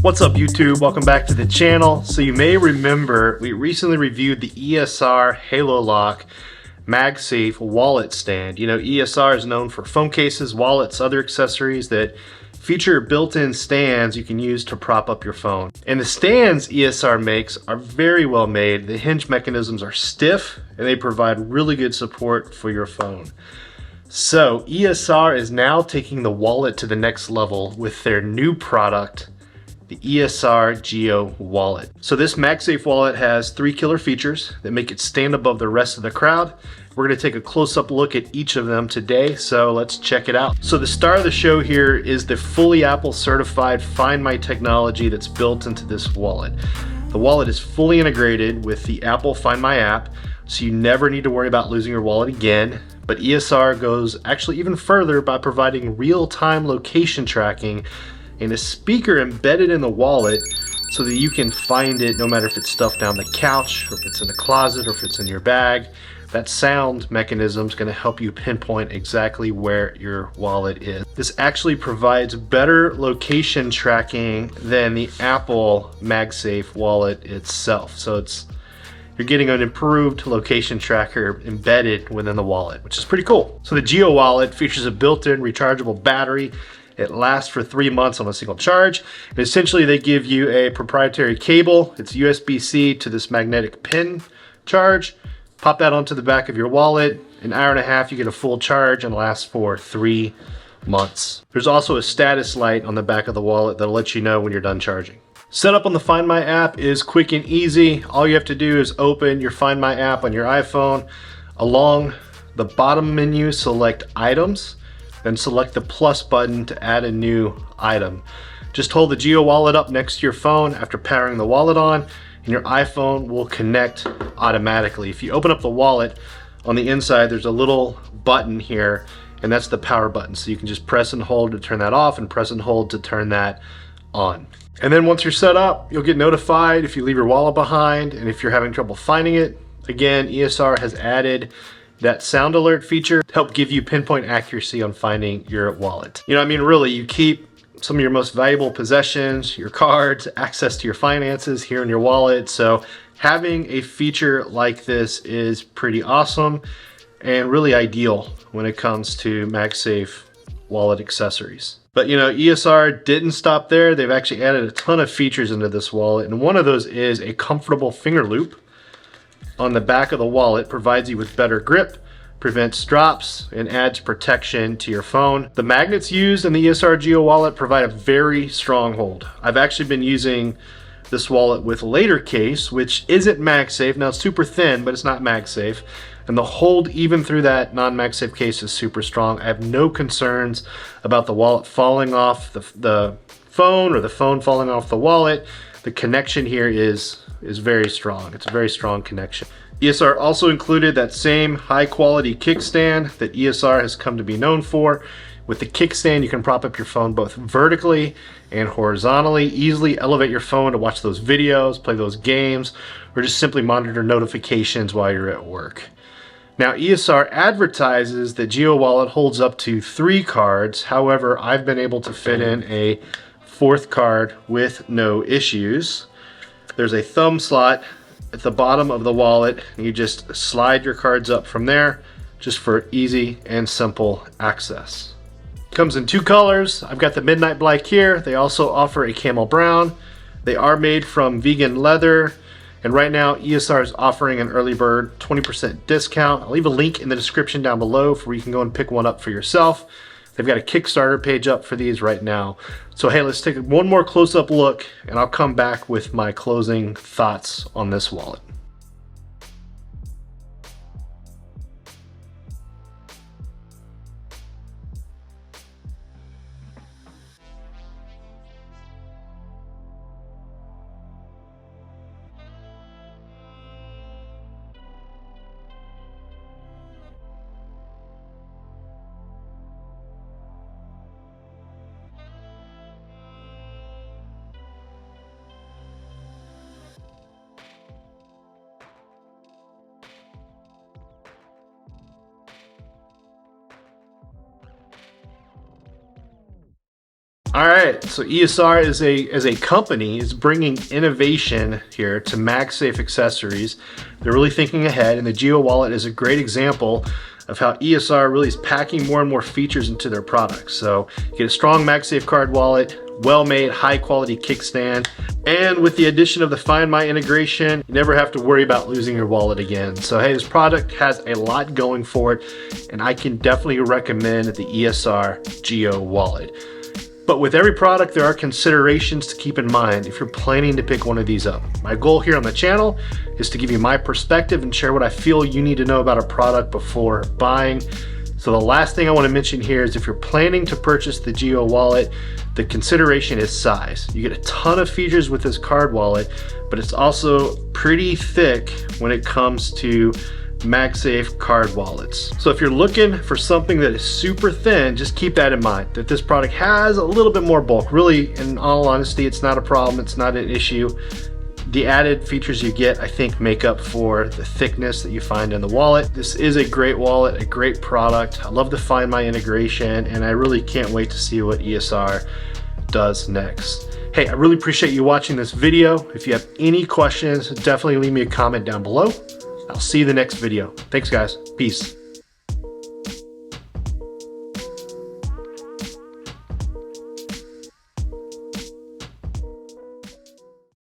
What's up YouTube? Welcome back to the channel. So you may remember we recently reviewed the ESR HaloLock MagSafe Wallet stand. You know, ESR is known for phone cases, wallets, other accessories that feature built-in stands you can use to prop up your phone. And the stands ESR makes are very well made. The hinge mechanisms are stiff and they provide really good support for your phone. So ESR is now taking the wallet to the next level with their new product, the ESR Geo Wallet. So this MagSafe wallet has 3 killer features that make it stand above the rest of the crowd. We're gonna take a close-up look at each of them today, so let's check it out. So the star of the show here is the fully Apple certified FindMy technology that's built into this wallet. The wallet is fully integrated with the Apple FindMy app, so you never need to worry about losing your wallet again. But ESR goes actually even further by providing real-time location tracking and a speaker embedded in the wallet so that you can find it no matter if it's stuffed down the couch or if it's in the closet or if it's in your bag. That sound mechanism is going to help you pinpoint exactly where your wallet is. This actually provides better location tracking than the Apple MagSafe wallet itself. So you're getting an improved location tracker embedded within the wallet, which is pretty cool. So the Geo Wallet features a built-in rechargeable battery. It lasts for 3 months on a single charge. And essentially they give you a proprietary cable. It's USB-C to this magnetic pin charge. Pop that onto the back of your wallet. An hour and a half, you get a full charge and lasts for 3 months. There's also a status light on the back of the wallet that'll let you know when you're done charging. Setup on the FindMy app is quick and easy. All you have to do is open your FindMy app on your iPhone. Along the bottom menu, select Items. Then select the plus button to add a new item. Just hold the Geo Wallet up next to your phone after powering the wallet on, and your iPhone will connect automatically. If you open up the wallet, on the inside there's a little button here, and that's the power button. So you can just press and hold to turn that off and press and hold to turn that on. And then once you're set up, you'll get notified if you leave your wallet behind and if you're having trouble finding it. Again, ESR has added that sound alert feature to help give you pinpoint accuracy on finding your wallet. You know, I mean, really, you keep some of your most valuable possessions, your cards, access to your finances here in your wallet. So having a feature like this is pretty awesome and really ideal when it comes to MagSafe wallet accessories. But you know, ESR didn't stop there. They've actually added a ton of features into this wallet, and one of those is a comfortable finger loop on the back of the wallet. Provides you with better grip, prevents drops, and adds protection to your phone. The magnets used in the ESR Geo Wallet provide a very strong hold. I've actually been using this wallet with later case, which isn't MagSafe. Now it's super thin, but it's not MagSafe. And the hold even through that non-MagSafe case is super strong. I have no concerns about the wallet falling off the phone or the phone falling off the wallet. The connection here is very strong. It's a very strong connection. ESR also included that same high quality kickstand that ESR has come to be known for. With the kickstand, you can prop up your phone both vertically and horizontally, easily elevate your phone to watch those videos, play those games, or just simply monitor notifications while you're at work. Now, ESR advertises that Geo Wallet holds up to 3 cards. However, I've been able to fit in a 4th card with no issues. There's a thumb slot at the bottom of the wallet, and you just slide your cards up from there just for easy and simple access. Comes in 2 colors. I've got the Midnight Black here. They also offer a Camel Brown. They are made from vegan leather, and right now ESR is offering an early bird 20% discount. I'll leave a link in the description down below for where you can go and pick one up for yourself. They've got a Kickstarter page up for these right now. So hey, let's take one more close-up look and I'll come back with my closing thoughts on this wallet. All right, so ESR as a company is bringing innovation here to MagSafe accessories. They're really thinking ahead, and the Geo Wallet is a great example of how ESR really is packing more and more features into their products. So you get a strong MagSafe card wallet, well-made, high-quality kickstand, and with the addition of the FindMy integration, you never have to worry about losing your wallet again. So hey, this product has a lot going for it, and I can definitely recommend the ESR Geo Wallet. But with every product, there are considerations to keep in mind if you're planning to pick one of these up. My goal here on the channel is to give you my perspective and share what I feel you need to know about a product before buying. So the last thing I want to mention here is if you're planning to purchase the Geo Wallet, the consideration is size. You get a ton of features with this card wallet, but it's also pretty thick when it comes to MagSafe card wallets. So if you're looking for something that is super thin, just keep that in mind, that this product has a little bit more bulk. Really, in all honesty, it's not a problem, it's not an issue. The added features you get, I think, make up for the thickness that you find in the wallet. This is a great wallet, a great product. I love the FindMy integration, and I really can't wait to see what ESR does next. Hey, I really appreciate you watching this video. If you have any questions, definitely leave me a comment down below. I'll see you in the next video. Thanks, guys. Peace.